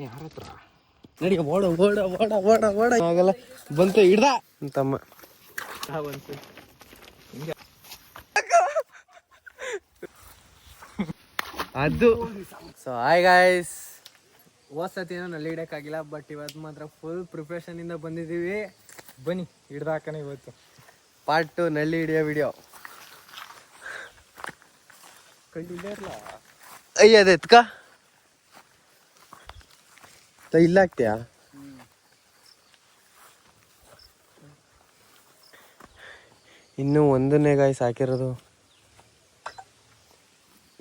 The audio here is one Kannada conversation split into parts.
ಯಾರ ಹತ್ರ ನಡಿ ಓಡ ಓಡ ಓಡ ಓಡ ಓಡ ಆಗಲ್ಲ ಬಂತು ಹಿಡ್ದ ಅಂತಮ್ಮ ಅದು. ಸೊ ಹಾಯ್ ಗಾಯ್ಸ್, ಹೋದ್ಸತಿ ಏನೋ ನಲ್ಲಿ ಹಿಡಿಯೋಕ್ಕಾಗಿಲ್ಲ, ಬಟ್ ಇವತ್ತು ಮಾತ್ರ ಫುಲ್ ಪ್ರಿಪ್ರೇಷನ್ ಇಂದ ಬಂದಿದ್ದೀವಿ. ಬನ್ನಿ ಹಿಡ್ದಾಕನೆ ಇವತ್ತು ಪಾರ್ಟ್ 2 ನಲ್ಲಿ ಹಿಡಿಯೋ ವಿಡಿಯೋ. ಕಂಡಿಲ್ಲ ಅಯ್ಯ ಅದ ಎತ್ಕ ಇಲ್ಲ ಆಗ್ತೀಯಾ? ಇನ್ನೂ ಒಂದನ್ನೇ ಗಾಯ್ಸ್ ಹಾಕಿರೋದು,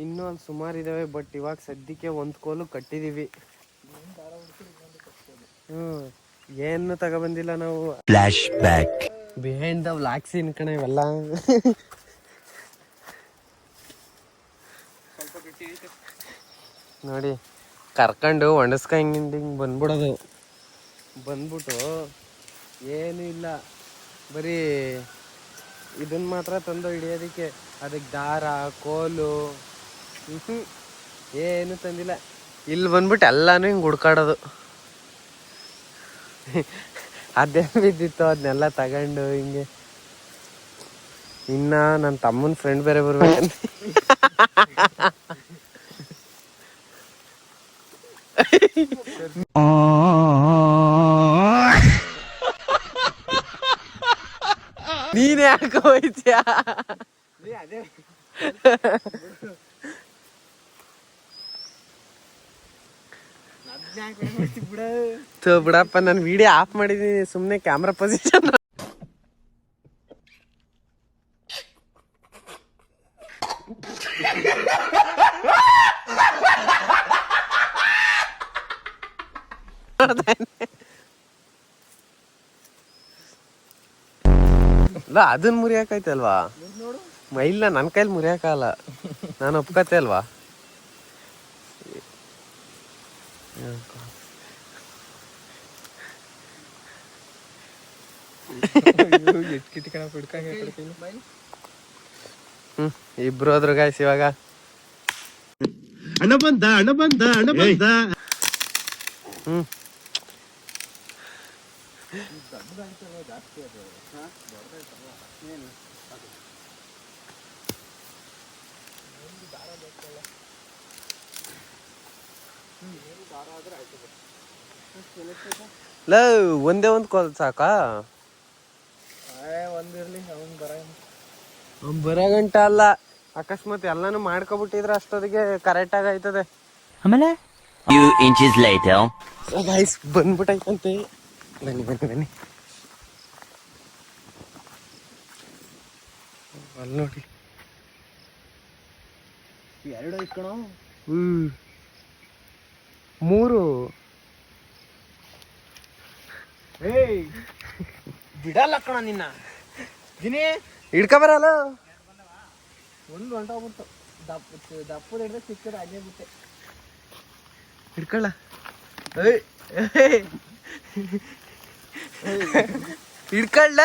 ಇನ್ನೂ ಒಂದು ಸುಮಾರು ಇದಾವೆ. ಬಟ್ ಇವಾಗ ಸದ್ಯಕ್ಕೆ ಒಂದು ಕೋಲು ಕಟ್ಟಿದೀವಿ. ಏನು ತಗೊಬಂದಿಲ್ಲ ನಾವು. Flashback behind the vlog scene ಕಣ ಇವೆಲ್ಲ. ನೋಡಿ ಕರ್ಕೊಂಡು ಒಣಸ್ಕಂಡ್ ಹಿಂಗೆ ಬಂದ್ಬಿಡೋದು. ಬಂದ್ಬಿಟ್ಟು ಏನೂ ಇಲ್ಲ, ಬರೀ ಇದನ್ನ ಮಾತ್ರ ತಂದು ಹಿಡಿಯೋದಕ್ಕೆ. ಅದಕ್ಕೆ ದಾರ, ಕೋಲು ಏನು ತಂದಿಲ್ಲ. ಇಲ್ಲಿ ಬಂದ್ಬಿಟ್ಟು ಎಲ್ಲಾನು ಹಿಂಗೆ ಹುಡ್ಕಾಡೋದು. ಅದೇ ಬಿದ್ದಿತ್ತು ಅದನ್ನೆಲ್ಲ ತಗೊಂಡು ಹಿಂಗೆ. ಇನ್ನ ನನ್ನ ತಮ್ಮನ ಫ್ರೆಂಡ್ ಬೇರೆ ಬರ್ಬೇಕಂತ. ನೀನೇ ಯಾಕೆ ಹೋಯ್ತೀಯ? ಬಿಡಪ್ಪ, ನಾನು ವಿಡಿಯೋ ಆಫ್ ಮಾಡಿದೀನಿ, ಸುಮ್ಮನೆ ಕ್ಯಾಮ್ರಾ ಪೊಸಿಷನ್. ಅಲ್ಲ ಅದನ್ನ ಮುರಿಯಾಕೈತಲ್ವಾ? ಇಲ್ಲ ನನ್ನ ಕೈಲಿ ಮುರಿಯಾಕಲ್ಲ, ನಾನು ಒಪ್ಕತೆ ಅಲ್ವಾ? ಇಬ್ರು ಹೋದ್ರು ಗಾಯ್ಸ್ ಇವಾಗ. ಅಣ್ಣ ಬಂದ ಅಣ್ಣ ಬಂದ ಅಣ್ಣ ಬಂದ. ಒಂದೇ ಒಂದು ಕೋಲ್ ಸಾಕಾ? ಒಂದಿರ್ಲಿ, ಅವ್ನು ಬರೋ ಗಂಟ ಅಲ್ಲ, ಅಕಸ್ಮಾತ್ ಎಲ್ಲಾನು ಮಾಡ್ಕೊಬಿಟ್ಟಿದ್ರೆ ಅಷ್ಟೊತ್ತಿಗೆ ಕರೆಕ್ಟ್ ಆಗೈತದೆ. ಆಮೇಲೆ ಗೈಸ್ ಬಂದ್ಬಿಟ್ಟೈತಂತೆ. ಬನ್ನಿ ಬನ್ನಿ ಬನ್ನಿ, ಅಲ್ಲಿ ನೋಡಿ ಎರಡು ಇಟ್ಕೊಣ. 3 ಬಿಡಲ್ಲ ಕಣ ನಿನ್ನ. ದಿನೇ ಹಿಡ್ಕೊಬರಲ್ಲ. ಒಂದು ಹೊಂಟೋಗ್ಬಿಡ್ತು. ದಪ್ಪದ ಹಿಡ್ದೆ ಸಿಕ್ಕದ ಅದೇ ಬಿಟ್ಟೆ. ಹಿಡ್ಕೊಳ್ಳ ಹಿಡ್ಕೊಳ್ಳ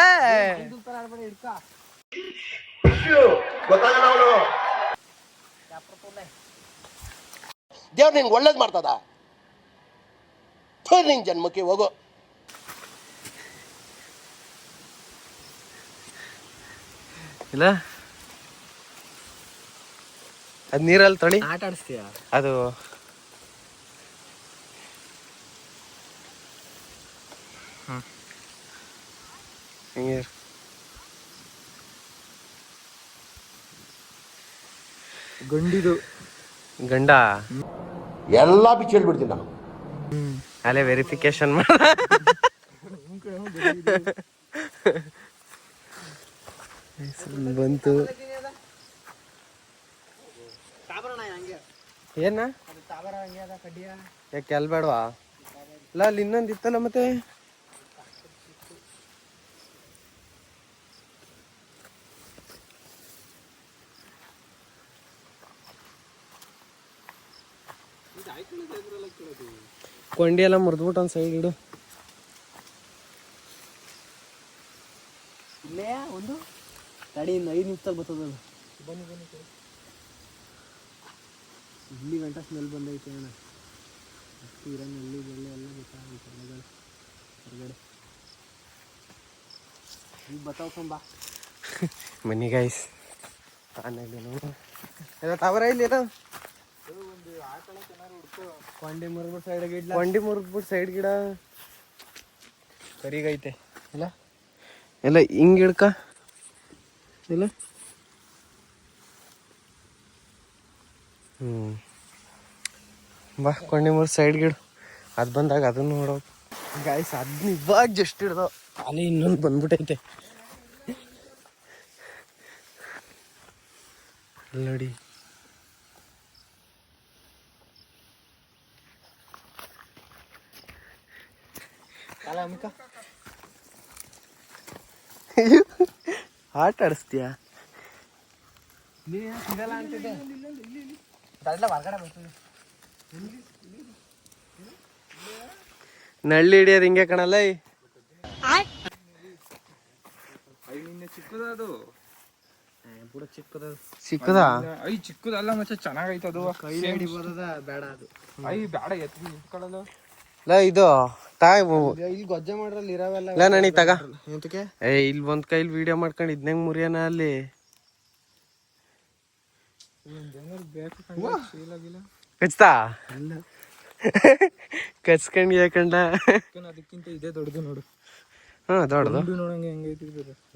ಹಿಡ್ಕ. ದೇವ್ರು ನಿನ್ಗೆ ಒಳ್ಳೇದು ಮಾಡ್ತದ. ನಿನ್ ಜನ್ಮಕ್ಕೆ ಹೋಗೋ. ಇಲ್ಲ ಅದ್ ನೀರಲ್ಲಿ ತೊಳಿ ಆಟ ಆಡಿಸ್ತೀಯ ಅದು. ಗಂಡಿದು ಗಂಡ ಎಲ್ಲಾ ಬಿಚ್ಚಿ ಹೇಳ್ಬಿಡ್ತೀನಿ ನಾನು. ಅಲ್ಲೇ ವೆರಿಫಿಕೇಶನ್ ಮಾಡ. ಬಂತು ಏನ ಯಾಕೆ ಅಲ್ಬೇಡವಾ? ಇಲ್ಲ ಅಲ್ಲಿ ಇನ್ನೊಂದು ಇತ್ತಲ್ಲ ಮತ್ತೆ. ಕೊಂಡಿ ಎಲ್ಲ ಮುರಿದ್ಬಿಟ್ಟು ಒಂದು ಸೈಡ್ ಇಡು. ಇಲ್ಲೇ ಒಂದು ತಡಿ, ಇನ್ನು 5 ನಿಮಿಷದಲ್ಲಿ ಬರ್ತದಲ್ಲ. ಬನ್ನಿ ಬನ್ನಿ. ಇಲ್ಲಿ ಗಂಟ ಸ್ಮೆಲ್ ಬಂದೈತೆ ಅಣ್ಣ. ತೀರಾ ನಲ್ಲಿ ಬೆಳ್ಳೆ ಎಲ್ಲ ಗೊತ್ತಾಗೈತೆ ಎಲೆಗಳು ಹೊರಗಡೆ. ಈಗ ಬತ್ತಾವ್ಕೊಂಬ ಬನ್ನಿ ಗೈಸ್. ಎಲ್ಲ ತಾವರ ಇಲ್ಲಿ ಏನೋ ಕೊಂಡಿ ಮುರಿದ್ಬಿಟ್ಟು ಸೈಡ್ ಗಿಡ್ಲ ಕೊಂಡಿ ಮುರಿದ್ಬಿಟ್ಟು ಸೈಡ್ ಗಿಡ ಕರಿಗೈತೆ ಇಲ್ಲ ಎಲ್ಲ ಹಿಂಗೆ ಹಿಡ್ಕ ಇಲ್ಲ. ಬಾ ಕೊಂಡಿ ಮುರಿದ್ ಸೈಡ್ ಗಿಡ ಅದು ಬಂದಾಗ ಅದನ್ನು ನೋಡೋದು ಗಾಯ್ಸ್. ಅದನ್ನ ಇವಾಗ ಜಸ್ಟ್ ಹಿಡ್ದು ಅಲ್ಲಿ ಇನ್ನೊಂದು ಬಂದ್ಬಿಟ್ಟೈತೆ ನೋಡಿ. ಆಟ ಆಡಿಸ್ತೀಯ ಸಿಗಲ್ಲ ಅಂತಿದೆ. ಹೊರಗಡೆ ಬರ್ತದೆ. ನಳ್ಳಿ ಹಿಡಿಯೋದು ಹಿಂಗೆ ಕಣಲ್ಲ. ಚಿಕ್ಕದ ಅದು ಬುಡ ಚಿಕ್ಕದ ಸಿಕ್ಕದ ಐ ಚಿಕ್ಕದಲ್ಲ ಮತ್ತೆ ಚೆನ್ನಾಗೈತೆ ಅದು. ಕೈಲಿ ಹಿಡಿಬೋದ ಬೇಡ ಅದು. ಐ ಬೇಡ ಎತ್ಕೊಳ್ಳೋದು. ಇಲ್ಲ ಇದು ತಾಯಿ ಇಲ್ಲಿ ಗೊಜ್ಜೆ ಮಾಡ್ರಲ್ಲಿ ಇರಾವೆಲ್ಲ. ಇಲ್ಲ ನನಗೆ ತಗ. ಎಂತಕ್ಕೆ ಇಲ್ಲಿ ಒಂದ್ ಕೈಲಿ ವಿಡಿಯೋ ಮಾಡ್ಕೊಂಡು ಇದ್ನಂಗ್ ಮುರಿಯೋಣ ಅಲ್ಲಿ. ಕಚ್ತಾ ಕಚ್ಕಂಡ್ ಯಾಕಂಡ ಅದಕ್ಕಿಂತ ಇದೇ ದೊಡ್ಡದು ನೋಡು. ಹಾ ದೊಡ್ಡದು ನೋಡಂಗೆ ಹೆಂಗೈತಿ.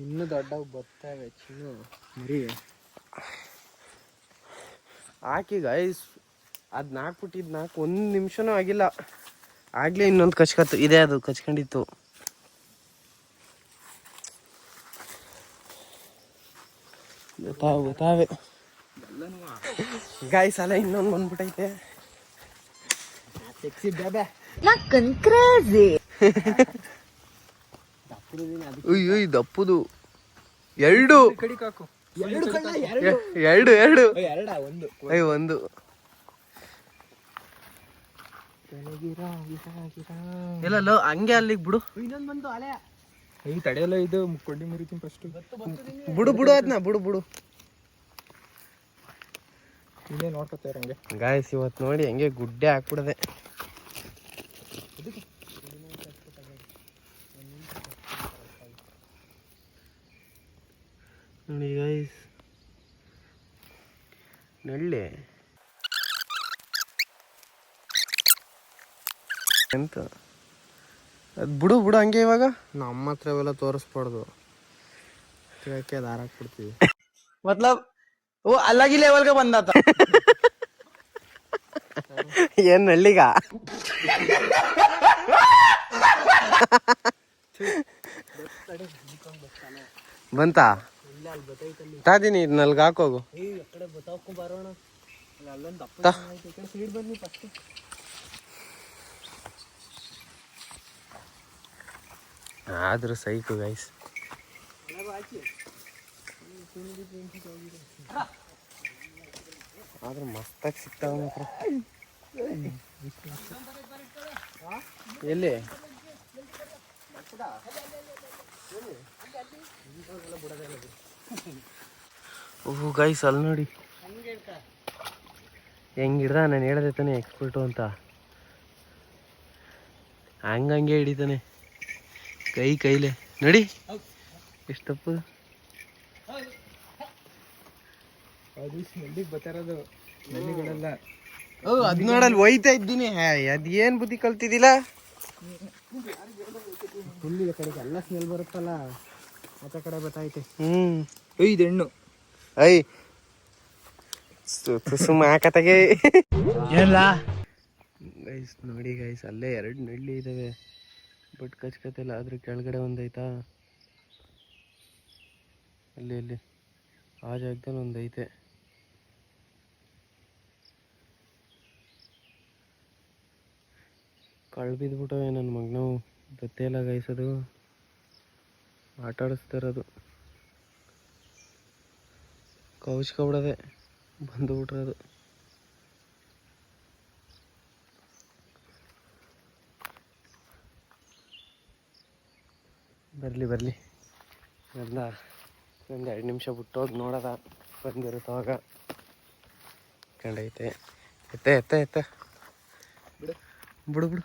ಇನ್ನು ದೊಡ್ಡ ಬರ್ತವೆ ಚಿನ್ನು ಮರಿ ಹಾಕಿ ಗೈಸ್. ಅದ್ ನಾಲ್ಕು ಒಂದ್ ನಿಮಿಷನೂ ಆಗಿಲ್ಲ ಆಗ್ಲೇ ಇನ್ನೊಂದು ಕಚ್ಕತ್ತು. ಇದೆ ಅದು ಕಚ್ಕೊಂಡಿತ್ತು. ಗೊತ್ತಾವೆ ಗಾಯ್ಸ್. ಅಲ್ಲ ಇನ್ನೊಂದು ಬಂದ್ಬಿಟ್ಟೈತೆ. ಸೆಕ್ಸಿ ಬೇಬೆ ಅಯ್ಯೋ ದಪ್ಪುದು ಎರಡು ಕಡಿಕಾಕು. ಎರಡು ಎರಡ ಒಂದು ಒಂದು ಇಲ್ಲ ಹಂಗೆ ಅಲ್ಲಿಗೆ ಬಿಡು. ಇನ್ನೊಂದು ಬಂತು ಅಲೆ. ಈ ತಡೆಯಲ್ಲ ಇದು ಕೊಂಡಿ ಮುರಿತೀನಿ ಫಸ್ಟ್. ಬಿಡು ಅದನ್ನ ಬಿಡು. ಇಲ್ಲೇ ನೋಡ್ಕೊತಾರೆ ಹಂಗೆ ಗಾಯ್ಸ್. ಇವತ್ತು ನೋಡಿ ಹಂಗೆ ಗುಡ್ಡೆ ಹಾಕ್ಬಿಡದೆ. ನೋಡಿ ಗಾಯ್ಸ್ ನಳ್ಳಿ ಎಂತ ಅದು ಬಿಡು ಹಂಗೆ. ಇವಾಗ ನಮ್ಮ ಹತ್ರ ಅವೆಲ್ಲ ತೋರಿಸ್ಬಾರ್ದು. ತಿಳಕ್ಕೆ ದಾರ ಹಾಕ್ಬಿಡ್ತೀವಿ. ಮತ್ಲಬ್ ಓ ಅಲ್ಲಾಗಿ ಲೆವೆಲ್ಗೆ ಬಂದಾತ. ಏನ್ ನಳ್ಳಿಗ ಬಂತಾ ತಾದೀನಿ ನಲ್ಗ ಹಾಕೋಗು. ಆದ್ರೂ ಸೈಕು ಗೈಸ್. ಆದ್ರೂ ಮಸ್ತಾಗಿ ಸಿಗ್ತಾವ ಮಾತ್ರ. ಎಲ್ಲಿ ಓಹ್ ಗೈಸ್ ಅಲ್ಲಿ ನೋಡಿ ಹೆಂಗ್ ಹಿಡ್ದ. ನಾನು ಹೇಳ್ದೆ ತಾನೆ ಎಕ್ಸ್ಪರ್ಟು ಅಂತ. ಹಂಗೆ ಹಿಡಿತಾನೆ ಕೈಲೇ ನೋಡಿ ಎಷ್ಟು ತಪ್ಪು. ಅದು ಸ್ಮೆಲ್ಲಿಗೆ ಬರ್ತಾರದು ನಲ್ಲಿಗಳೆಲ್ಲ. ಅದ್ ನೋಡಲ್ಲಿ ಒಯ್ತಾ ಇದ್ದೀನಿ. ಅದ್ ಏನ್ ಬುದ್ಧಿ ಕಲ್ತಿದ್ದಿಲ್ಲ. ಹುಲ್ಲಿನ ಕಡೆಗೆ ಎಲ್ಲ ಸ್ಮೆಲ್ ಬರುತ್ತಲ್ಲ ಆಚೆ ಕಡೆ ಬತ್ತೈತೆ. ಇದು ಹೆಣ್ಣು ಐ ಸುಮ್ಮ ಹಾಕತ್ತಾಗೆ ಎಲ್ಲ ಗೈಸ್. ನೋಡಿ ಗೈಸ್ ಅಲ್ಲೇ 2 ನಳ್ಳಿ ಇದಾವೆ ಬಟ್ ಕಚ್ಕತಿಲ್ಲ. ಆದ್ರೆ ಕೆಳಗಡೆ ಒಂದೈತಾ ಅಲ್ಲಿ ಆ ಜಾಗದಲ್ಲಿ ಒಂದೈತೆ. ಕಳ್ ಬಿದ್ಬಿಟ್ಟವೆ ನನ್ನ ಮಗನವು. ಗೊತ್ತೇ ಇಲ್ಲ ಗೈಸ್. ಅದು ಆಟ ಆಡಿಸ್ತಾ ಇರೋದು ಕೌಚ್ಕೊಬಿಡೋದೆ ಬಂದುಬಿಟ್ರದು. ಬರಲಿ ಎಲ್ಲ ಒಂದು 2 ನಿಮಿಷ ಬಿಟ್ಟೋಗಿ ನೋಡೋದ ಬಂದಿರುತ್ತವಾಗ ಕಂಡೈತೆ. ಎತ್ತ ಬಿಡು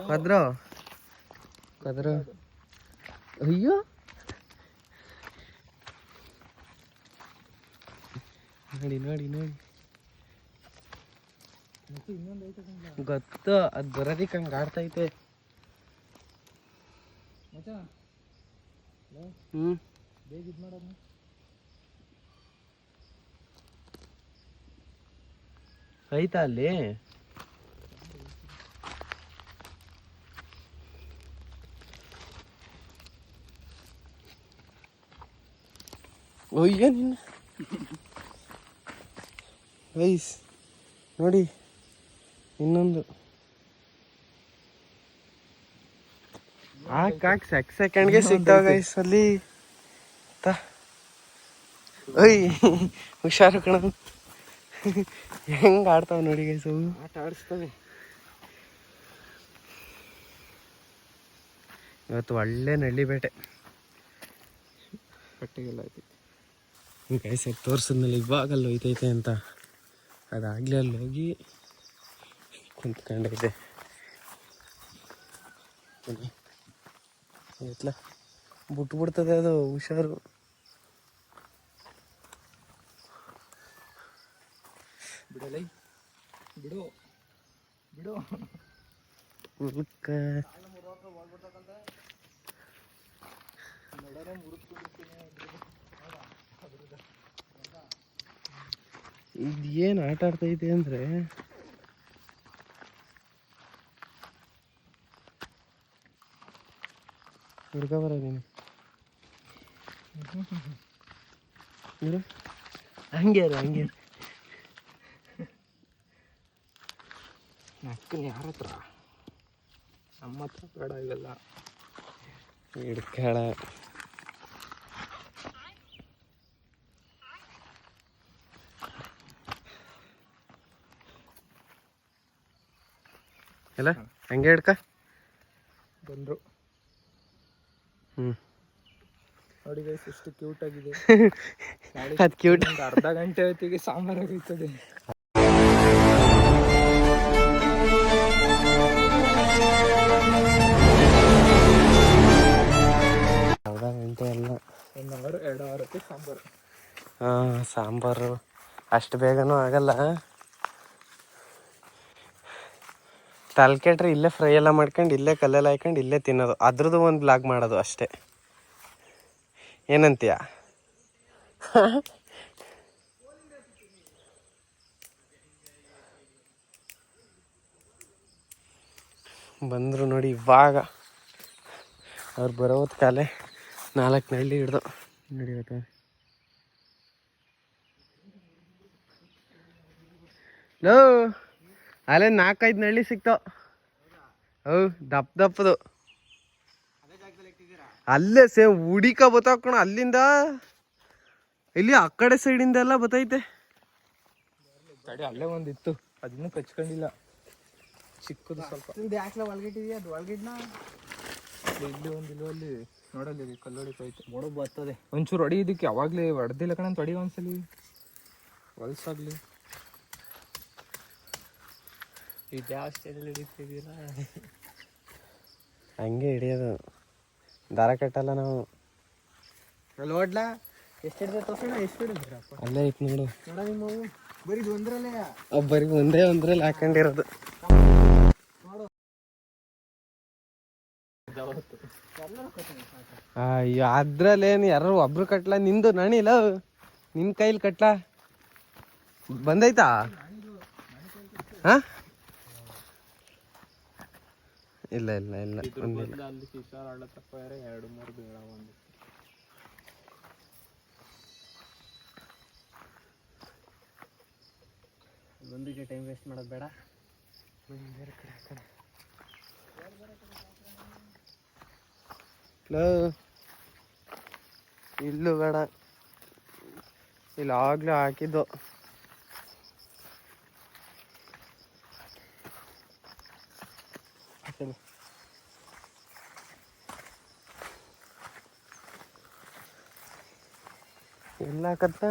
ಕದ್ರು ಅಯ್ಯೋ ನೋಡಿ ಗೊತ್ತು ಅದು ಬರೋದಿಕ್ಕೆ ಹಂಗೆ ಆಡ್ತೈತೆ. ಬೇಗ ಇದು ಮಾಡೋದು ಐತಾ ಅಲ್ಲಿ ಒಯ್ಯ ನಿನ್ನ ಗೈಸ್ ನೋಡಿ ಇನ್ನೊಂದು ಹಾಕ್ ಸೆಕೆಂಡ್ಗೆ ಸಿಗ್ತಾವ ಗೈಸ್ ಅಲ್ಲಿ. ಒಯ್ ಹುಷಾರು ಕಣ, ಹೆಂಗ್ ಆಡ್ತಾವ ನೋಡಿ ಗೈಸ್ ಅವು. ಆಟ ಆಡಿಸ್ತವೆ. ಇವತ್ತು ಒಳ್ಳೆ ನಳ್ಳಿ ಬೇಟೆ. ಕಟ್ಟಿಗೆಲ್ಲ ಐತಿ ಗೈಸ್ ತೋರ್ಸಿದ್ಮೇಲೆ ಇವಾಗಲ್ಲಿ ಹೋಯ್ತೈತೆ ಅಂತ ಅದಾಗಲೇ ಅಲ್ಲಿ ಹೋಗಿ ಕುಂತ್ಕೊಂಡೈತೆ. ಎತ್ಲ ಬಿಟ್ಬಿಡ್ತದೆ ಅದು, ಹುಷಾರು. ಬಿಡು ಹುಡುಕ ಇದು ಏನು ಆಟ ಆಡ್ತೈತೆ ಅಂದರೆ ಹುಡ್ಕ ಬರ ನೀನು ಹಂಗೆ ನಕ್ಕಲ್ ಯಾರ ಹತ್ರ? ನಮ್ಮ ಹತ್ರ ಬೇಡ ಇವೆಲ್ಲ. ಹಿಡ್ಕಳ ಎಲ್ಲ ಹಂಗೆ ಹಿಡ್ಕ ಬಂದರು. ನೋಡಿ ಗೈಸ್ ಎಷ್ಟು ಕ್ಯೂಟ್ ಆಗಿದೆ. ಅದು ಕ್ಯೂಟ್. ಒಂದು ಅರ್ಧ ಗಂಟೆ ಹೊತ್ತಿಗೆ ಸಾಂಬಾರು ಆಗೈತದೆ. ಅರ್ಧ ಗಂಟೆ ಅಲ್ಲ, 1 ಅವರ್ 2 ಅವರ್ ಹೊತ್ತಿಗೆ ಸಾಂಬಾರು. ಸಾಂಬಾರು ಅಷ್ಟು ಬೇಗನೂ ಆಗಲ್ಲ. ತಲೆಕೆಟ್ರೆ ಇಲ್ಲೇ ಫ್ರೈ ಎಲ್ಲ ಮಾಡ್ಕೊಂಡು ಇಲ್ಲೇ ಕಲ್ಲೆಲ್ಲ ಹಾಕೊಂಡು ಇಲ್ಲೇ ತಿನ್ನೋದು. ಅದ್ರದ್ದು ಒಂದು ಬ್ಲಾಗ್ ಮಾಡೋದು ಅಷ್ಟೇ. ಏನಂತೀಯ? ಬಂದರು ನೋಡಿ ಇವಾಗ. ಅವ್ರು ಬರೋ ಹೊತ್ತು ಕಾಲೇ 4 ನಳ್ಳಿ ಹಿಡ್ದು ನಡಿಯುತ್ತೆ. ಲೋ ಅಲ್ಲೇ 4-5 ನಳ್ಳಿ ಸಿಕ್ತಾವ. ದಪ್ಪದು ಅಲ್ಲೇ ಸೇಮ್ ಹುಡಿಕ ಬತ್ತಾಕಣ. ಅಲ್ಲಿಂದ ಇಲ್ಲಿ ಆ ಕಡೆ ಸೈಡಿಂದ ಎಲ್ಲ ಬತ್ತೈತೆ. ಅಲ್ಲೇ ಒಂದಿತ್ತು, ಅದನ್ನೂ ಕಚ್ಕೊಂಡಿಲ್ಲ. ಚಿಕ್ಕದು ಸ್ವಲ್ಪ. ಯಾಕೆ ಒಳಗಿಟ್ಟಿದೆಯಾ? ಅದು ಒಳಗಿಡ್ನ ಇಲ್ಲಿ ಒಂದಿಲ್ಲ, ಅಲ್ಲಿ ನೋಡಲ್ಲಿ ಕಲ್ಲು ಹೊಡಿತೈತೆ. ನೋಡೋದು ಬರ್ತದೆ ಒಂಚೂರು ಹೊಡಿ. ಇದಕ್ಕೆ ಯಾವಾಗಲೇ ಹೊಡೆದಿಲ್ಲ ಕಣ, ಹೊಡಿ ಒಂದ್ಸಲಿ ಹೊಲ್ಸಾಗ್ಲಿ. ಇದು ಜಾಸ್ತಿ ಹಿಡಿತಿದ್ದೀರ. ಹಂಗೆ ಹಿಡಿಯೋದು, ದಾರ ಕಟ್ಟಲ್ಲ ನಾವು. ಅಲ್ಲಿ ಓಡ್ಲಾ ಎಷ್ಟು ಹಿಡಿದ ತೋರ್ಸೋಣ. ಎಷ್ಟು ಹಿಡಿದ್ರಪ್ಪ? ಅಲ್ಲೇ ಐತೆ ನೋಡು. ನೋಡ ನಿಮ್ಮ ಬರೀ ಒಂದ್ರಲ್ಲೇ ಬರೀ ಒಂದ್ರಲ್ಲಿ ಹಾಕೊಂಡಿರೋದು. ಅಯ್ಯೋ ಅದ್ರಲ್ಲೇನು ಯಾರು ಒಬ್ರು ಕಟ್ಲ? ನಿಂದು ನಣಿಲ್ಲ, ನಿನ್ನ ಕೈಲಿ ಕಟ್ಲ ಬಂದೈತಾ? ಹಾ ಇಲ್ಲ ಒಂದಿಲ್ಲ. ಅಲ್ಲಿ ಶಿಶಾರ್ ಆಡ ತಪ್ಪ 2-3 ಬೇಡ. ಒಂದಿಗೆ ಟೈಮ್ ವೇಸ್ಟ್ ಮಾಡೋದು ಬೇಡ. ಇಲ್ಲೂ ಬೇಡ, ಇಲ್ಲಿ ಆಗ್ಲೇ ಹಾಕಿದ್ದು. ಎಲ್ಲ ಹಾಕತ್ತ.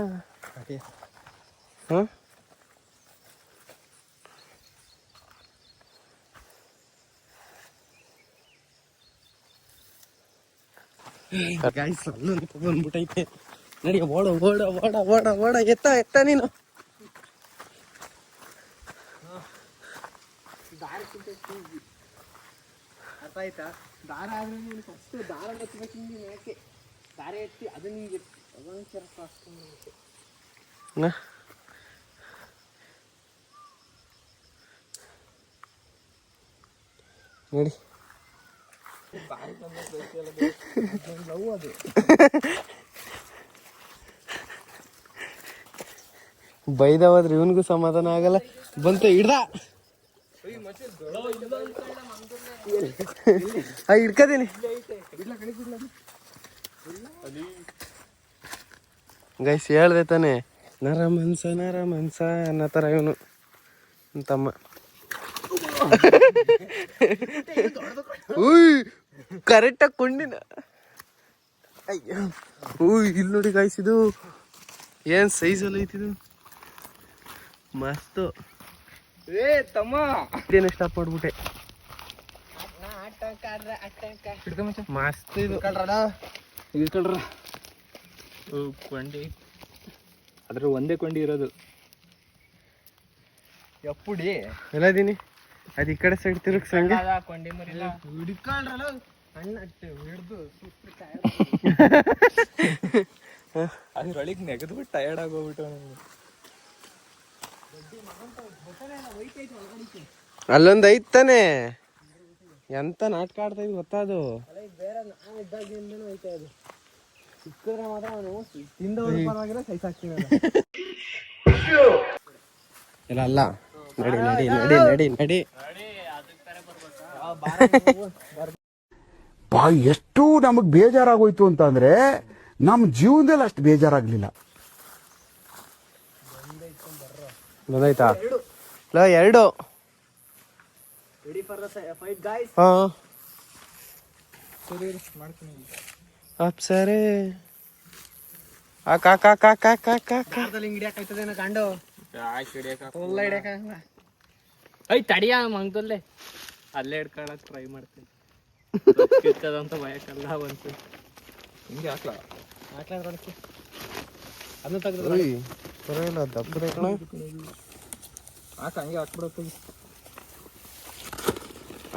ಗಾಯ್ಸ್ ಅಲ್ಲೊಂದು ಬಂದ್ಬಿಟ್ಟೈತೆ. ನಡಿ ಓಡ ಓಡ ಓಡ ಓಡ ಓಡ ಎತ್ತ ನೀನು. ಅರ್ಥ ಆಯ್ತಾ? ದಾರ ಆದ್ರೆ ನೀನು ಫಸ್ಟ್ ದಾರ ಎತ್ತಬೇಕು, ನಿಂಗೆ ಯಾಕೆ ದಾರ ಎತ್ತಿ ಅದು ನಿಂಗೆ ಅದೊಂದು ನೋಡಿ ಲವ್ ಅದು. ಬೈದ ಹೋದ್ರೆ ಇವನ್ಗೂ ಸಮಾಧಾನ ಆಗಲ್ಲ. ಬಂತು ಹಿಡ್ದ ಹಿಡ್ಕದೀನಿ. ಗೈಸ್ ಹೇಳ್ದೆ ತಾನೆ, ನರ ಮನ್ಸ ಅನ್ನೋ ಥರ ಇವನು ತಮ್ಮ. ಕರೆಕ್ಟಾಗಿ ಕೊಂಡಿನ. ಅಯ್ಯೋ ಇಲ್ಲಿ ನೋಡಿ ಗಾಯ್ಸ್, ಇದು ಏನ್ ಸೈಜಲ್ಲಿ ಐತಿದು, ಮಸ್ತು. ಏ ತಮ್ಮ ಇದೇನು ಸ್ಟಾಪ್ ಮಾಡ್ಬಿಟ್ಟೆ. ಮಸ್ತ್ ಇದು ಇಳ್ಕೊಳ್ರ. ಕೊಂಡಿ ಅದ್ರ ಒಂದೇ ಕೊಂಡಿ ಇರೋದು. ಎಪ್ಪುಡಿ ಎಲ್ಲದೀನಿ ಅದು ಈ ಕಡೆ ಸೈಡ್ ತಿರುಗ್ಸಂಗೆ. ಕೊಂಡಿ ಮರಿಲ್ಲ ಹಿಡ್ಕೊಳ್ರಲ್ಲ ಅಣ್ಣ ಹಿಡ್ದು ಅದ್ರೊಳಗೆ ನೆಗೆದ್ಬಿಟ್ಟು ಟಯರ್ಡ್ ಆಗೋಗ್ಬಿಟ್ಟು. ಅಲ್ಲೊಂದು ಐತ್ ತಾನೆ. ಎಂತ ನಾಟಕ ಆಡ್ತಾ ಇದ್ ಗೊತ್ತಾ ಅದು. ಬೇರೆ ನಾವು ಇದ್ದಾಗಿಂದನೂ ಐತೆ ಅದು. ಸಿಕ್ಕಿದ್ರೆ ಮಾತ್ರ ಅವನು ತಿಂದವರು ಪರವಾಗಿಲ್ಲ, ಸೈಸ್ ಹಾಕ್ತೀವಿ ಇಲ್ಲ ಅಲ್ಲ. ನಡಿ ನಡಿ ನಡಿ ನಡಿ ನಡಿ. ಎಷ್ಟು ನಮಗ್ ಬೇಜಾರಾಗೋಯ್ತು ಅಂತಂದ್ರೆ ನಮ್ಮ ಜೀವನದಲ್ಲಿ ಅಷ್ಟು ಬೇಜಾರಾಗ್ಲಿಲ್ಲ. ಬಂದಾಯ್ತಾ? ಎರಡು. Ready for the fight guys. ಹಾ ಸರಿ ಮಾಡ್ತೀನಿ. ಅಪ್ಸರೆ ಹಿಡಿಯಾಕಾಯ್ತದೇನೋ ಕಾಂಡು ಎಲ್ಲ ಹಿಡಿಯಾಕಾಗಲ್ಲ. ಐ ತಡಿಯ ಮಂಗದಲ್ಲೇ ಅಲ್ಲೇ ಹಿಡ್ಕೊಳಕ್ ಟ್ರೈ ಮಾಡ್ತೀನಿ. ಕಿತ್ತದಂತ ಭಯಕ್ಕಲ್ಲ ಬಂತು. ಹಿಂಗೆ ಹಾಕ್ಲಾ ಹಾಕ್ಲಾಡ್ಕೊಳಕ್ಕೆ ಅದನ್ನ ತೆಗೆದು ಪರವಾಗಿಲ್ಲ, ದಪ್ಪದ ಕಣ. ಹಾಕ ಹಂಗೆ ಹಾಕ್ಬಿಡತ್ತೆ.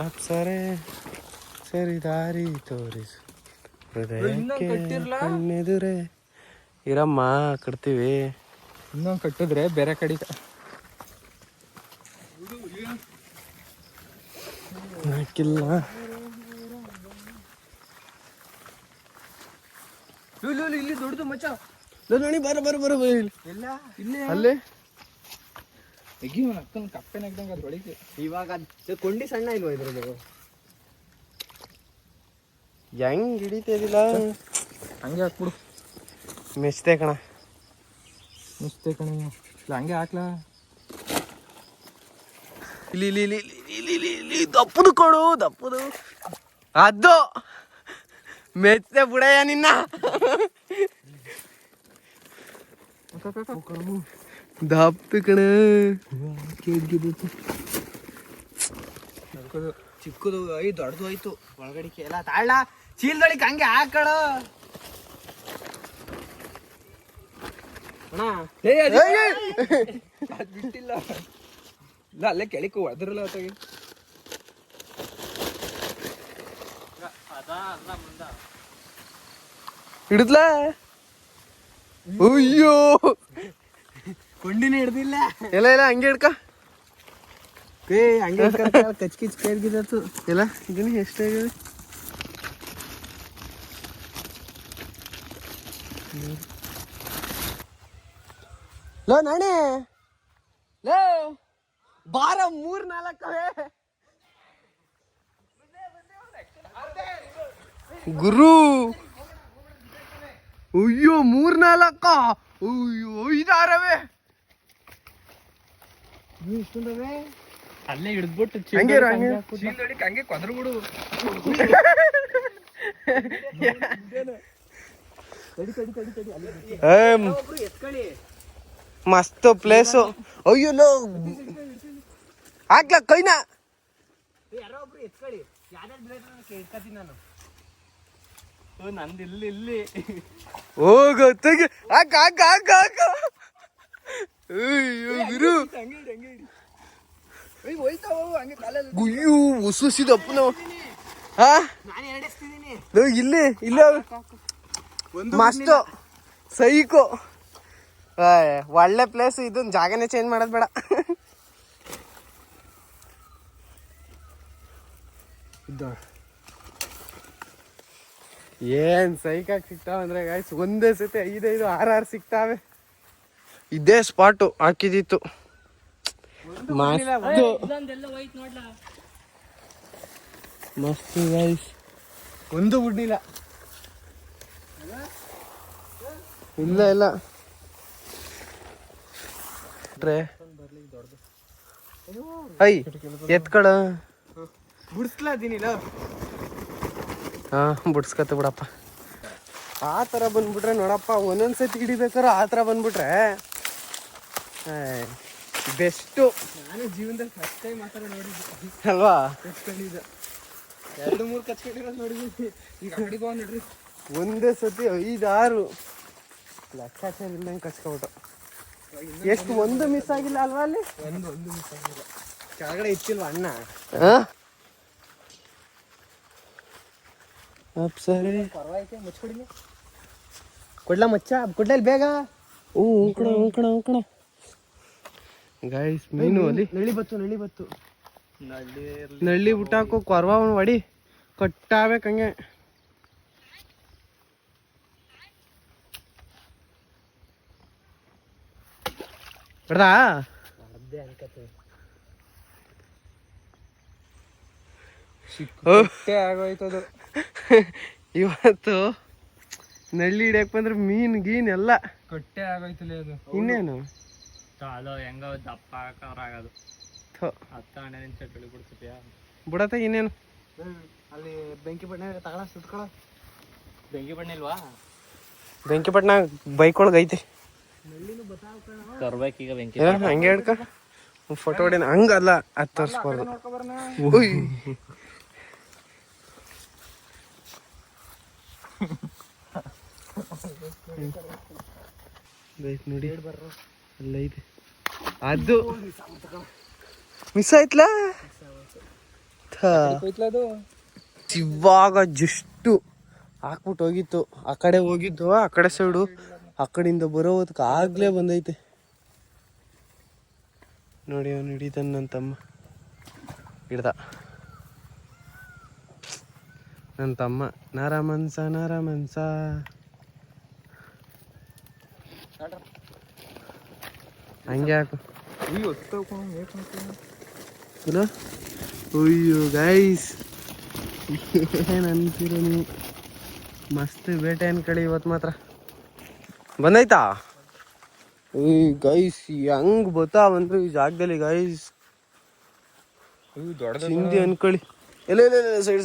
ಅಪ್ಸರೆ ಸರಿ ದಾರಿ ತೋರಿಸು ಹೃದಯಕ್ಕೆ ಕಣ್ಣೆದುರೆ. ಇರಮ್ಮ ಕಟ್ತೀವಿ. ಇನ್ನೊಂದು ಕಟ್ಟಿದ್ರೆ ಬೇರೆ ಕಡೆ ಹಾಕಿಲ್ಲ. ಇಲ್ಲಿ ದೊಡ್ಡದು ಮಚ್ಚ ನೋಡಿ ಬರ ಬರ ಬರ ಎಲ್ಲ ಇಲ್ಲೇ ಅಲ್ಲೇ ಎಗಿ ಅಕ್ಕನ ಕಪ್ಪೆ ನಗ್ದಂಗ ಅದ್ರೊಳಗೆ. ಇವಾಗ ಕೊಂಡಿ ಸಣ್ಣ ಇಲ್ವಾ ಇದ್ರದ್ದು? ಹೆಂಗ್ ಹಿಡಿತಿದಿಲ್ಲ. ಹಂಗೆ ಹಾಕ್ಬಿಡು. ಮೆಚ್ತೆ ಕಣ. ಮಿಸ್ತೆ ಕಣ. ಇಲ್ಲ ಹಂಗೆ ಹಾಕ್ಲಾ. ಇಲ್ಲಿ ಇಲ್ಲಿ ಇಲ್ಲಿ ಇಲ್ಲಿ ಇಲ್ಲಿ ಇಲ್ಲಿ ದಪ್ಪದು ಕೊಡು, ದಪ್ಪದು. ಅದು ಮೆಚ್ಚೆ ಬಿಡಯ್ಯ ನಿನ್ನ. ದಪ್ಪು ಕಣ. ಚಿಕ್ಕದು ಐ ದೊಡ್ಡದು ಆಯ್ತು. ಒಳಗಡಿಕೆ ಎಲ್ಲ ತಾಳ ಚೀಲ್ದೊಳಿಗೆ ಹಂಗೆ ಹಾಕಳ ಬಿಟ್ಟಿಲ್ಲ. ಇಲ್ಲ ಅಲ್ಲೇ ಕೆಳಕ್ಕೆ ಹೊಡೆದ್ರಲ್ಲ ಹೊತ್ತಾಗಿ. ಹಿಡಿದ್ಲ. ಅಯ್ಯೋ ಕೊಂಡಿನೇ ಹಿಡ್ದಿಲ್ಲ. ಎಲ್ಲ ಇಲ್ಲ ಹಂಗೆ ಹಿಡ್ಕ. ಹಂಗೆ ಕಚ್ ಕಿಚ್ ಕೇಳ್ಗಿದ್ದು ಎಲ್ಲ ಇದೀನಿ ಎಷ್ಟಾಗಿದೆ. ಲೋ ನಾಣೆ ಲೋ ಬಾರ 3-4 ಗುರು. ಅಯ್ಯೋ 3-4 ಅಯ್ಯೋ 5-6 ಇಷ್ಟುಂದವೆ. ಅಲ್ಲೇ ಹಿಡಿದ್ಬಿಟ್ಟು ಹಂಗೆ ಚೀಲ್ದೊಳಿಗೆ ಹಂಗೆ ಕೊದ್ರಬಿಡು. ಮಸ್ತ್ ಪ್ಲೇಸು. ಅಯ್ಯೋ ಲೋ ಹಾಕ್ಲ ಕೈನ. ಯಾರೋ ಒಬ್ರು ಎತ್ಕೊಳ್ಳಿ. ಯಾವ್ದಾದ್ರು ಇಟ್ಕೊತೀನಿ ನಾನು. ನಂದು ಇಲ್ಲಿ ಹೋಗು ತೆಗಿ ಹಾಕ ಹಾಕ ಹಾಕ ಹಾಕ ಅಯ್ಯೋ ಗುರು ಗುಯ್ಯು ಹೊಸಿದಪ್ಪ ನಾವು ಹಾ ಇಲ್ಲಿ ಇಲ್ಲ ಮಸ್ತ್ ಸೈಕೋ ಒಳ್ಳೆ ಪ್ಲೇಸ್ ಇದನ್ನ ಜಾಗನೇ ಚೇಂಜ್ ಮಾಡೋದು ಬೇಡ ಏನ್ ಸೈಕಾಗಿ ಸಿಗ್ತಾವ ಅಂದ್ರೆ ಗಾಯ್ಸ್ ಒಂದೇ ಸತಿ 5 6 ಸಿಗ್ತಾವೆ ಇದೇ ಸ್ಪಾಟು ಹಾಕಿದಿತ್ತು ಮಸ್ತ್ ಗೈಸ್ ಒಂದು ಬಿಡ್ನಿಲ್ಲ ಇಲ್ಲ ಇಲ್ಲ ಐ ಎತ್ಕಳ ಬಿಡಿಸ್ಲಾದೀನಿಲ್ಲ ಹಾ ಬಿಡ್ಸ್ಕತ್ತ ಬಿಡಪ್ಪ ಆ ಥರ ಬಂದ್ಬಿಟ್ರೆ ನೋಡಪ್ಪ ಒಂದೊಂದ್ಸತಿ ಹಿಡಿಬೇಕಾದ್ರೆ ಆ ಥರ ಬಂದ್ಬಿಟ್ರೆ ಬೆಸ್ಟು. ನಾನು ಜೀವನದಲ್ಲಿ ಫಸ್ಟ್ ಟೈಮ್ ಆ ಥರ ನೋಡಿದ್ದೆ ಅಲ್ವಾ? ಕಚ್ಕೊಂಡಿದ್ದೆ 2-3 ಕಚ್ಕೊಂಡಿರೋದು ನೋಡಿದ್ವಿ. ಈಗ ಅಂಗಡಿಗೆ ಹೋಗಿ ನೋಡ್ರಿ ಒಂದೇ ಸತಿ 5-6 ಲೆಕ್ಕಾಚಾರ ಇಲ್ಲಂಗೆ ಕಚ್ಕೊಬಿಟ್ಟು. ಎಷ್ಟು ಒಂದು ಮಿಸ್ ಆಗಿಲ್ಲ ಅಲ್ವಾ ಅಲ್ಲಿ? ಒಂದು ಮಿಸ್ ಆಗಿಲ್ಲ. ಕೆಳಗಡೆ ಇಚ್ಚಿಲ್ವ ಅಣ್ಣ? ಸರಿ ಪರವಾಯ್ತು ಮುಚ್ಕೊಡಿಲ್ಲ ಕೊಡ್ಲಾ ಮಚ್ಚ ಕೊಡ್ಲಲ್ಲಿ ಬೇಗ. ಉಂಕಣ ಗಾಯ್ಸ್ ಮೀನು ಅಲ್ಲಿ ನಳ್ಳಿ ಬತ್ತು ನಳ್ಳಿ ಬಿಟ್ಟಾಕು ಕೊರ್ವ ಹೊಡಿ ಕಟ್ಟಾಬೇಕಂಗೆ. ಬಿಡ್ದಾ ಆಗೋಯ್ತದು. ಇವತ್ತು ನಳ್ಳಿ ಹಿಡಿಯಕ್ ಬಂದ್ರೆ ಮೀನ್ ಗೀನ್ ಎಲ್ಲ ಕಟ್ಟೆ ಆಗೋಯ್ತಲ್ಲ ಅದು. ಇನ್ನೇನು ಹೆಂಗ ದಪ್ಪ ಆಗೋದು ಬಿಡತ್ತ ಇನ್ನೇನು. ಅಲ್ಲಿ ಬೆಂಕಿ ಬಣ್ಣ ತಗೊಳ ಸುತ್ಕೊಳ. ಬೆಂಕಿ ಬಣ್ಣ ಇಲ್ವಾ? ಬೆಂಕಿ ಪಟ್ನ ಬೈಕ್ ಒಳಗೆ ಐತಿ. ತರ್ಬೇಕೀಗ ಬೆಂಕಿ ಹಂಗೆ ಹಿಡ್ಕ ಫೋಟೋ ಹೊಡಿನ ಹಂಗಲ್ಲ ಅದು ತೋರಿಸ್ಬಾರ್ದು. ನೋಡಿ ಅಲ್ಲ ಐತಿ ಅದು ಮಿಸ್ ಆಯ್ತಲ್ಲ. ಇವಾಗ ಜಸ್ಟು ಹಾಕ್ಬಿಟ್ಟು ಹೋಗಿತ್ತು. ಆ ಕಡೆ ಹೋಗಿದ್ದು ಆ ಕಡೆ ಸೈಡು ಆ ಕಡೆಯಿಂದ ಬರೋದಕ್ಕೆ ಆಗ್ಲೇ ಬಂದೈತೆ ನೋಡಿ. ಅವನು ಹಿಡಿತಾನೆ ನನ್ನ ತಮ್ಮ ಹಿಡ್ದ ನನ್ನ ತಮ್ಮ. ನರ ಮನ್ಸ ಹಂಗೆ ಹಾಕು. ಅಯ್ಯೋ ಗೈಸ್ ಏನ್ ಅಂತೀರ ನೀವು? ಮಸ್ತ್ ಬೇಟೆ ಅನ್ಕಳಿ ಇವತ್ತು ಮಾತ್ರ. ಬಂದೈತಾ ಗೈಸ್? ಹೆಂಗ್ ಬಂದ್ರು ಈ ಜಾಗದಲ್ಲಿ ಗೈಸ್? ಹಿಂದಿ ಅನ್ಕೊಳ್ಳಿ. ಎಲ್ಲ ಸೈಡ್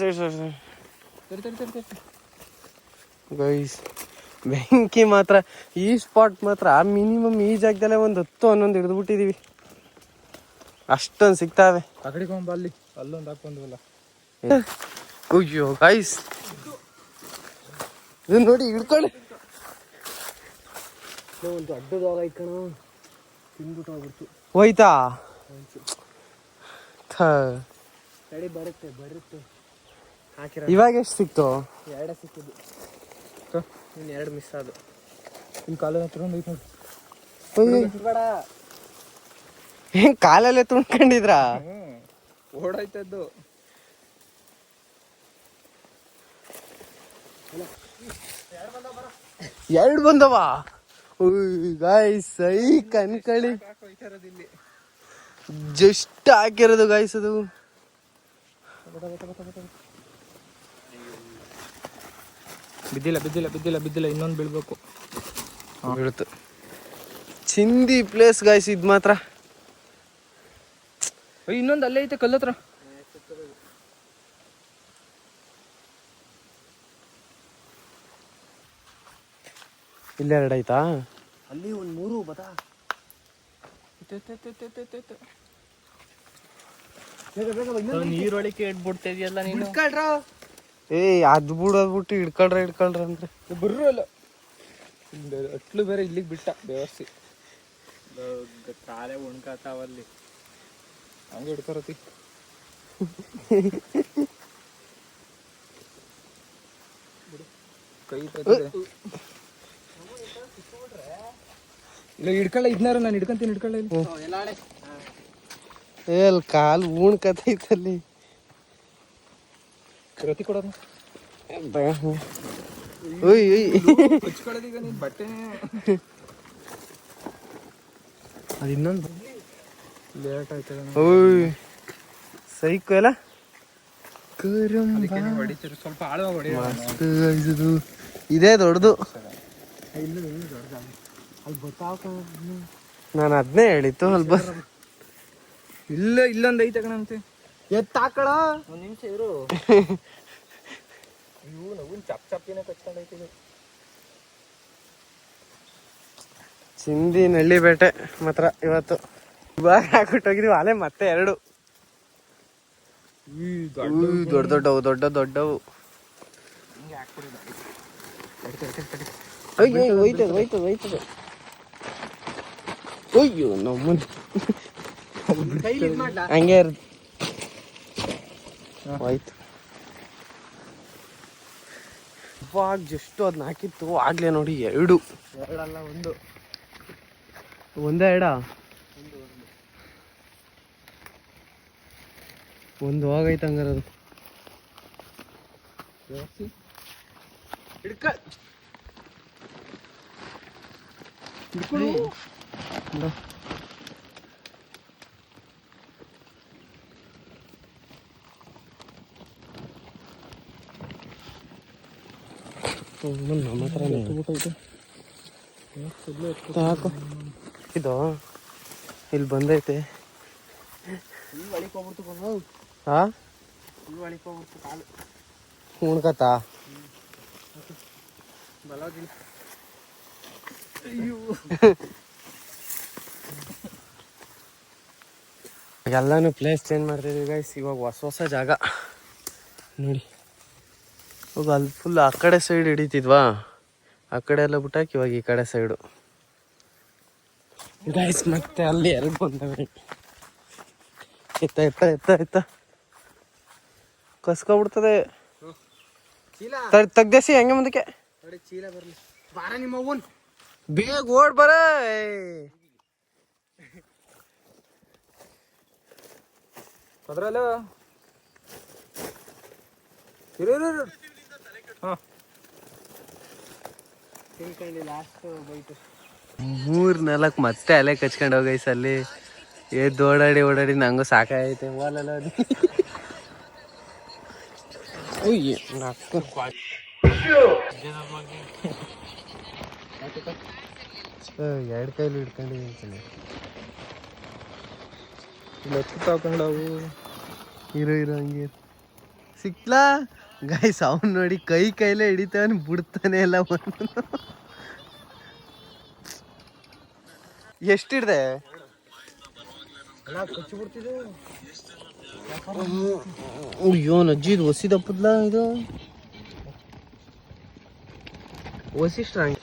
ಗೈಸ್ ಬೆಂಕಿ ಮಾತ್ರ ಈ ಸ್ಪಾಟ್ ಮಾತ್ರ ಮಿನಿಮಮ್ ಈ ಜಾಗದಲ್ಲೇ ಒಂದು 10-11 ಹಿಡಿದು ಬಿಟ್ಟಿದೀವಿ. ಅಷ್ಟೊಂದು ಸಿಗ್ತಾವೆ. ಅಲ್ಲಿ ಅಲ್ಲೊಂದು ಹಾಕೊಂಡ್ವಲ್ಲ. ಅಯ್ಯೋ ಗೈಸ್ ಇದನ್ನ ನೋಡಿ ಹಿಡ್ಕೊಳ್ಳಿ. ಒಂದು ಅಡ್ಡದಾಗ ಐಕಣ ತಿಂದ್ಬಿಟ್ಟು ಹೋಗ್ಬಿಡ್ತು. ಹೋಯ್ತಾ? ಬರುತ್ತೆ ಹಾಕಿರ. ಇವಾಗ ಎಷ್ಟು ಸಿಕ್ತು? 2 ಸಿಕ್ಕಿದ್ದು. ಇನ್ನು 2 ಮಿಸ್ ಆದು. ನಿಮ್ಮ ಕಾಲ ತಗೊಂಡೈತೆ ಬೇಡ. ಹೆಂಗ್ ಕಾಲಲ್ಲೇ ತುಂಬ್ಕೊಂಡಿದ್ರ? ಓಡಾಯ್ತದ್ದು. ಎರಡು ಬಂದವ ಗಾಯ್ಸ್. ಸೈ ಕಣ್ಕಳಿ ಜಸ್ಟ್ ಹಾಕಿರೋದು ಗಾಯ್ಸ್. ಅದು ಬಿದ್ದಿಲ್ಲ. ಇನ್ನೊಂದು ಬೀಳ್ಬೇಕು. ಬೀಳ್ತು. ಚಿಂದಿ ಪ್ಲೇಸ್ ಗಾಯ್ಸ್ ಇದು ಮಾತ್ರ. ಇನ್ನೊಂದು ಅಲ್ಲೇ ಐತೆ ಕಲ್ಲತ್ರ. ಇಲ್ಲ 2 ಆಯ್ತಾ? ಅಲ್ಲಿ ಒಂದು 3 ಬತಾ. ನೀರೊಳಗೆ ಇಟ್ಬಿಡ್ತಾ ಇದೆಯಲ್ಲ ನೀನು. ಅದು ಬಿಡೋದ್ಬಿಟ್ಟು ಹಿಡ್ಕೊಳ್ರ ಅಂದ್ರೆ ಬರ್ರು ಅಲ್ಲ ಅಟ್ಲು ಬೇರೆ ಇಲ್ಲಿಗೆ ಬಿಟ್ಟ ವ್ಯವಸ್ಥೆ ಕಾಲೇ ಉಣ್ಕಾತಾವಲ್ಲಿ ಹಂಗೆ ಹಿಡ್ಕೊರತಿ ಕೈ ಇಲ್ಲ ಹಿಡ್ಕೊಳ್ಳ ಇದನ್ನಾರ ನಾನು ಹಿಡ್ಕೊಂತೀನಿ ಹಿಡ್ಕೊಳ್ಳ ಅಲ್ಲಿ ಕಾಲು ಉಣ್ಕತೈತಲ್ಲಿ ರತಿ ಕೊಡೋದು ಹಚ್ಕೊಳ್ಳೋದೀಗ ನೀನು ಬಟ್ಟೆನೇ ಅದು ಇನ್ನೊಂದು ಲೇಟ್ ಆಯ್ತದ ಓಯ್ ಸೈಕು ಎಲ್ಲ ಹೊಡಿತೀರಿ ಸ್ವಲ್ಪ ಆಳವಾಗಿ ಹೊಡಿ ಇದು ಇದೇ ದೊಡ್ಡದು ನಾನು ಅದನ್ನೇ ಹೇಳಿತ್ತು ಅಲ್ಲಿ ಇಲ್ಲೊಂದು ಐತೆ ಕಣಂತೆ ಎತ್ತಾಕಳ ಒಂದು ನಿಮಿಷ ಇರು ಇವು ನಗುನ್ ಚಪ್ಪಿನ ಕಚ್ಕೊಂಡೈತೆ ಚಿಂದಿ ನಳ್ಳಿ ಬೇಟೆ ಮಾತ್ರ ಇವತ್ತು ಇವಾಗ ಹಾಕ್ಬಿಟ್ಟೋಗಿದ್ವಿ ಅಲೆ ಮತ್ತೆ 2 ದೊಡ್ಡವು ಹೋಯ್ತದೆ ಅಯ್ಯೋ ನಮ್ಮನ್ ಹಂಗೆ ಇರುತ್ತೆ ಹೋಯ್ತು ಇವಾಗ ಜಸ್ಟ್ ಅದನ್ನ ಹಾಕಿತ್ತು ಆಗ್ಲೇ ನೋಡಿ 2 ಎರಡಲ್ಲ ಒಂದೇ ಒಂದು ಹೋಗೈತೆ ಹಂಗಾರದು ನಮ್ಮ ಹತ್ರನೇ ಹಾಕು ಇದು ಇಲ್ಲಿ ಬಂದೈತೆ ಹಾ ಕಾಲು ಉಣ್ಕತ್ತಾ ಎಲ್ಲಾನು ಪ್ಲೇಸ್ ಚೇಂಜ್ ಮಾಡ್ತಿದ್ವಿ ಗೈಸ್. ಇವಾಗ ಹೊಸ ಜಾಗ ನೋಡಿ. ಇವಾಗ ಅಲ್ಲಿ ಫುಲ್ ಆ ಕಡೆ ಸೈಡ್ ಹಿಡಿತಿದ್ವಾ, ಆ ಕಡೆ ಎಲ್ಲ ಬಿಟ್ಟಾಕಿ ಇವಾಗ ಈ ಕಡೆ ಸೈಡು ಗೈಸ್. ಮತ್ತೆ ಅಲ್ಲಿ 2 ಬಂದವೆ. ಎತ್ತ ಕಸ್ಕೊಬಿಡ್ತದೆ. ತೆಗ್ದೇಸಿ ಹಂಗೆ ಮುಂದಕ್ಕೆ ಚೀಲ ಬರ್ಲಿ ಬಾರ ನಿಮ್ಮ ಅವ್ವನ್ ಬೇಗ ಓಡ್ ಬರ. ಅದ್ರಲ್ಲ ಲಾಸ್ಟ್ 3-4 ಮತ್ತೆ ಅಲೆ ಕಚ್ಕೊಂಡು ಹೋಗೈಸ್. ಅಲ್ಲಿ ಎದ್ದು ಓಡಾಡಿ ನಂಗೂ ಸಾಕಾಗೈತೆ. ಓಲಲ್ಲ ಅದು 2 ಕೈಲಿ ಹಿಡ್ಕೊಂಡಿದ್ದೀನಿ. ತಗೊಂಡವು ಇರೋ ಹಂಗೆ ಸಿಕ್ಲಾ ಗೈಸ್. ಅವ್ನು ನೋಡಿ ಕೈಲೇ ಹಿಡಿತಾವನ್ ಬಿಡ್ತಾನೆ ಎಲ್ಲ. ಎಷ್ಟಿಡ್ದೆ ಅಯ್ಯೋ ನಜ್ಜಿ ಇದು ಹೊಸಿದಪ್ಪದ್ಲ. ಇದು ಹೊಸಿ ಸ್ಟ್ರಾಂಗ್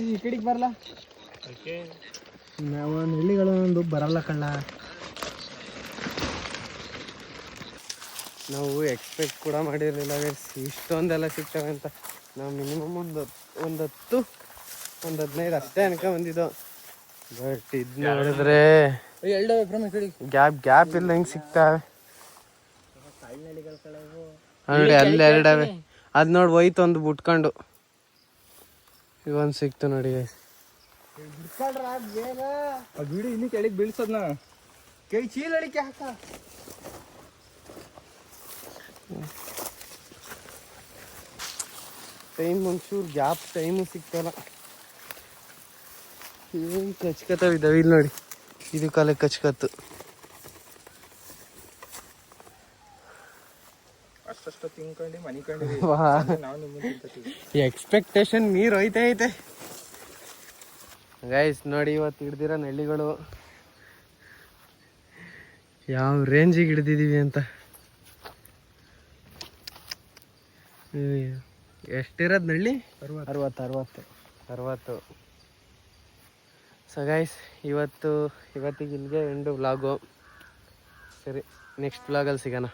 ಈ ಕಡೆಗೆ ಬರಲ್ಲ. ನಾವು ಹಳ್ಳಿಗಳೊಂದು ಬರಲ್ಲ ಕಳ್ಳ. ನಾವು ಎಕ್ಸ್ಪೆಕ್ಟ್ ಕೂಡ ಮಾಡಿರಲಿಲ್ಲ ಇಷ್ಟೊಂದೆಲ್ಲ ಸಿಗ್ತವೆ ಅಂತ. ನಾವು ಮಿನಿಮಮ್ ಒಂದು 10-15 ಅಷ್ಟೇ ಅನ್ಕ ಬಂದಿದ್ದು. ಬಟ್ ಇದು ನೋಡಿದ್ರೆ ಗ್ಯಾಪ್ ಇಲ್ಲ ಹೆಂಗೆ ಸಿಗ್ತಾವೆ ನೋಡಿ. ಅಲ್ಲಿ 2 ಅವೆ. ಅದು ನೋಡಿ ಹೋಯ್ತು ಒಂದು ಬಿಟ್ಕೊಂಡು ಇವೊಂದು ಸಿಕ್ತು ನೋಡಿ. ಬಿಡಿ ಇನ್ನು ಕೆಳಗೆ ಬೀಳ್ಸದ್ನ ಕೈ ಚೀಲ ಅಡಿಕೆ ಹಾಕ. ಟೈಮ್ ಒಂಚೂರು ಗ್ಯಾಪ್ ಟೈಮು ಸಿಗ್ತಲ್ಲ. ಏನು ಕಚ್ಕತ್ತಾವ ಇದ್ದಾವೆ ಇಲ್ಲಿ ನೋಡಿ. ಇದು ಕಾಲ ಕಚ್ಕತ್ತು. ಅಷ್ಟು ತಿನ್ಕೊಂಡು ಮನೆ ಕಂಡು ಎಕ್ಸ್ಪೆಕ್ಟೇಷನ್ ಮೀರ್ ಹೋಯ್ತೈತೆ ಗೈಸ್. ನೋಡಿ ಇವತ್ತು ಹಿಡ್ದಿರೋ ನಳ್ಳಿಗಳು ಯಾವ ರೇಂಜಿಗೆ ಹಿಡ್ದಿದೀವಿ ಅಂತ. ಎಷ್ಟಿರೋದು ನಳ್ಳಿ? 60. ಸೊ ಗೈಸ್ ಇವತ್ತಿಗೆ ಇಲ್ಲಿಗೆ ಎಂಡು ವ್ಲಾಗು. ಸರಿ, ನೆಕ್ಸ್ಟ್ ವ್ಲಾಗಲ್ಲಿ ಸಿಗೋಣ.